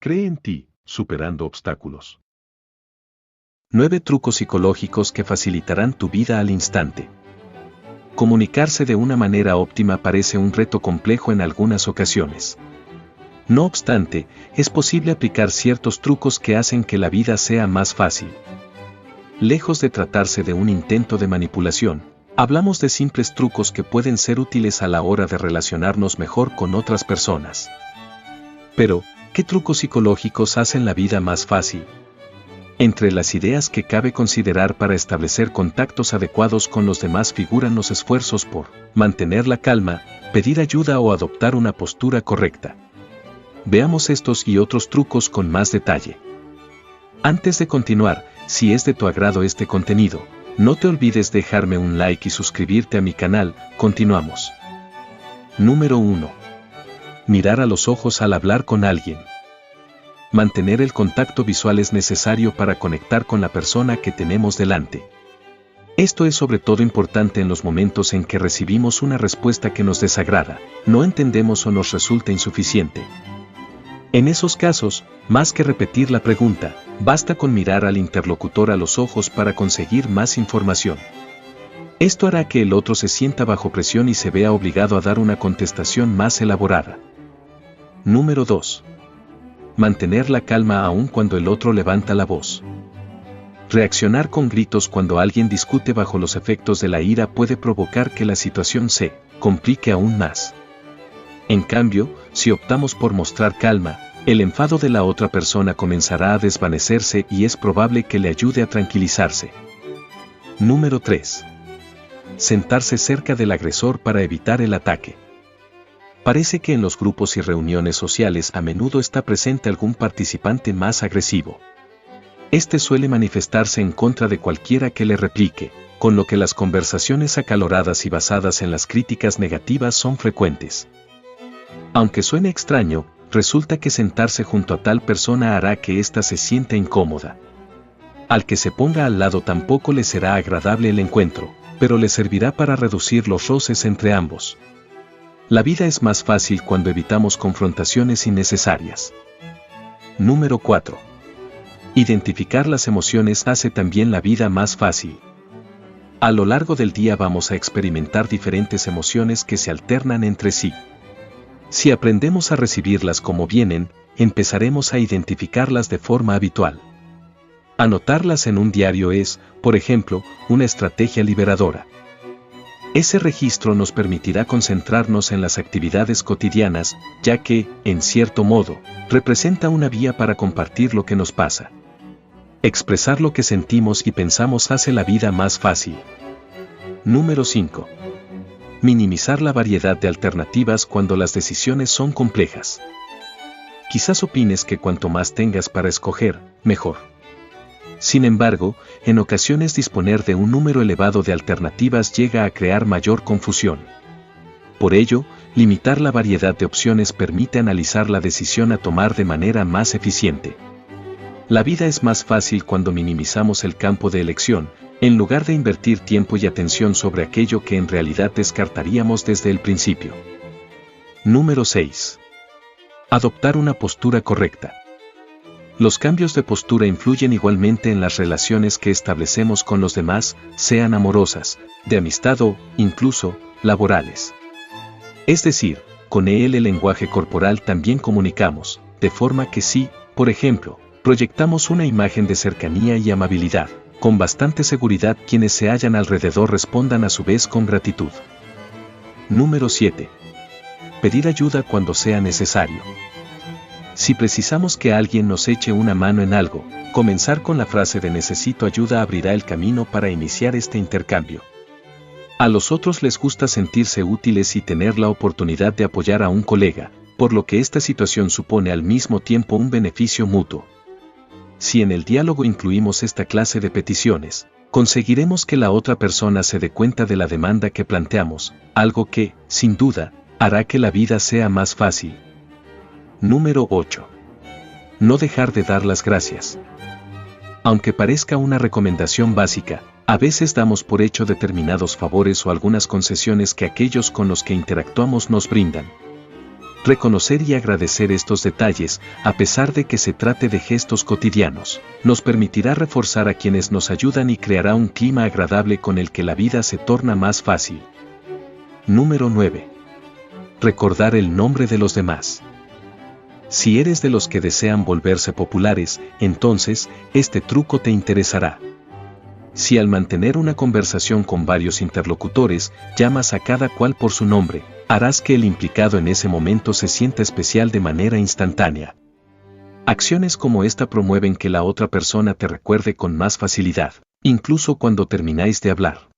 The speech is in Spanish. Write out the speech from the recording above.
Cree en ti, superando obstáculos. 9 trucos psicológicos que facilitarán tu vida al instante. Comunicarse de una manera óptima parece un reto complejo en algunas ocasiones. No obstante, es posible aplicar ciertos trucos que hacen que la vida sea más fácil. Lejos de tratarse de un intento de manipulación, hablamos de simples trucos que pueden ser útiles a la hora de relacionarnos mejor con otras personas. Pero, ¿qué trucos psicológicos hacen la vida más fácil? Entre las ideas que cabe considerar para establecer contactos adecuados con los demás figuran los esfuerzos por mantener la calma, pedir ayuda o adoptar una postura correcta. Veamos estos y otros trucos con más detalle. Antes de continuar, si es de tu agrado este contenido, no te olvides dejarme un like y suscribirte a mi canal. Continuamos. Número 1. Mirar a los ojos al hablar con alguien. Mantener el contacto visual es necesario para conectar con la persona que tenemos delante. Esto es sobre todo importante en los momentos en que recibimos una respuesta que nos desagrada, no entendemos o nos resulta insuficiente. En esos casos, más que repetir la pregunta, basta con mirar al interlocutor a los ojos para conseguir más información. Esto hará que el otro se sienta bajo presión y se vea obligado a dar una contestación más elaborada. Número 2. Mantener la calma aun cuando el otro levanta la voz. Reaccionar con gritos cuando alguien discute bajo los efectos de la ira puede provocar que la situación se complique aún más. En cambio, si optamos por mostrar calma, el enfado de la otra persona comenzará a desvanecerse y es probable que le ayude a tranquilizarse. Número 3. Sentarse cerca del agresor para evitar el ataque. Parece que en los grupos y reuniones sociales a menudo está presente algún participante más agresivo. Este suele manifestarse en contra de cualquiera que le replique, con lo que las conversaciones acaloradas y basadas en las críticas negativas son frecuentes. Aunque suene extraño, resulta que sentarse junto a tal persona hará que ésta se sienta incómoda. Al que se ponga al lado tampoco le será agradable el encuentro, pero le servirá para reducir los roces entre ambos. La vida es más fácil cuando evitamos confrontaciones innecesarias. Número 4. Identificar las emociones hace también la vida más fácil. A lo largo del día vamos a experimentar diferentes emociones que se alternan entre sí. Si aprendemos a recibirlas como vienen, empezaremos a identificarlas de forma habitual. Anotarlas en un diario es, por ejemplo, una estrategia liberadora. Ese registro nos permitirá concentrarnos en las actividades cotidianas, ya que, en cierto modo, representa una vía para compartir lo que nos pasa. Expresar lo que sentimos y pensamos hace la vida más fácil. Número 5. Minimizar la variedad de alternativas cuando las decisiones son complejas. Quizás opines que cuanto más tengas para escoger, mejor. Sin embargo, en ocasiones disponer de un número elevado de alternativas llega a crear mayor confusión. Por ello, limitar la variedad de opciones permite analizar la decisión a tomar de manera más eficiente. La vida es más fácil cuando minimizamos el campo de elección, en lugar de invertir tiempo y atención sobre aquello que en realidad descartaríamos desde el principio. Número 6. Adoptar una postura correcta. Los cambios de postura influyen igualmente en las relaciones que establecemos con los demás, sean amorosas, de amistad o, incluso, laborales. Es decir, con el lenguaje corporal también comunicamos, de forma que si, por ejemplo, proyectamos una imagen de cercanía y amabilidad, con bastante seguridad quienes se hallan alrededor respondan a su vez con gratitud. Número 7. Pedir ayuda cuando sea necesario. Si precisamos que alguien nos eche una mano en algo, comenzar con la frase de necesito ayuda abrirá el camino para iniciar este intercambio. A los otros les gusta sentirse útiles y tener la oportunidad de apoyar a un colega, por lo que esta situación supone al mismo tiempo un beneficio mutuo. Si en el diálogo incluimos esta clase de peticiones, conseguiremos que la otra persona se dé cuenta de la demanda que planteamos, algo que, sin duda, hará que la vida sea más fácil. Número 8. No dejar de dar las gracias. Aunque parezca una recomendación básica, a veces damos por hecho determinados favores o algunas concesiones que aquellos con los que interactuamos nos brindan. Reconocer y agradecer estos detalles, a pesar de que se trate de gestos cotidianos, nos permitirá reforzar a quienes nos ayudan y creará un clima agradable con el que la vida se torna más fácil. Número 9. Recordar el nombre de los demás. Si eres de los que desean volverse populares, entonces, este truco te interesará. Si al mantener una conversación con varios interlocutores, llamas a cada cual por su nombre, harás que el implicado en ese momento se sienta especial de manera instantánea. Acciones como esta promueven que la otra persona te recuerde con más facilidad, incluso cuando termináis de hablar.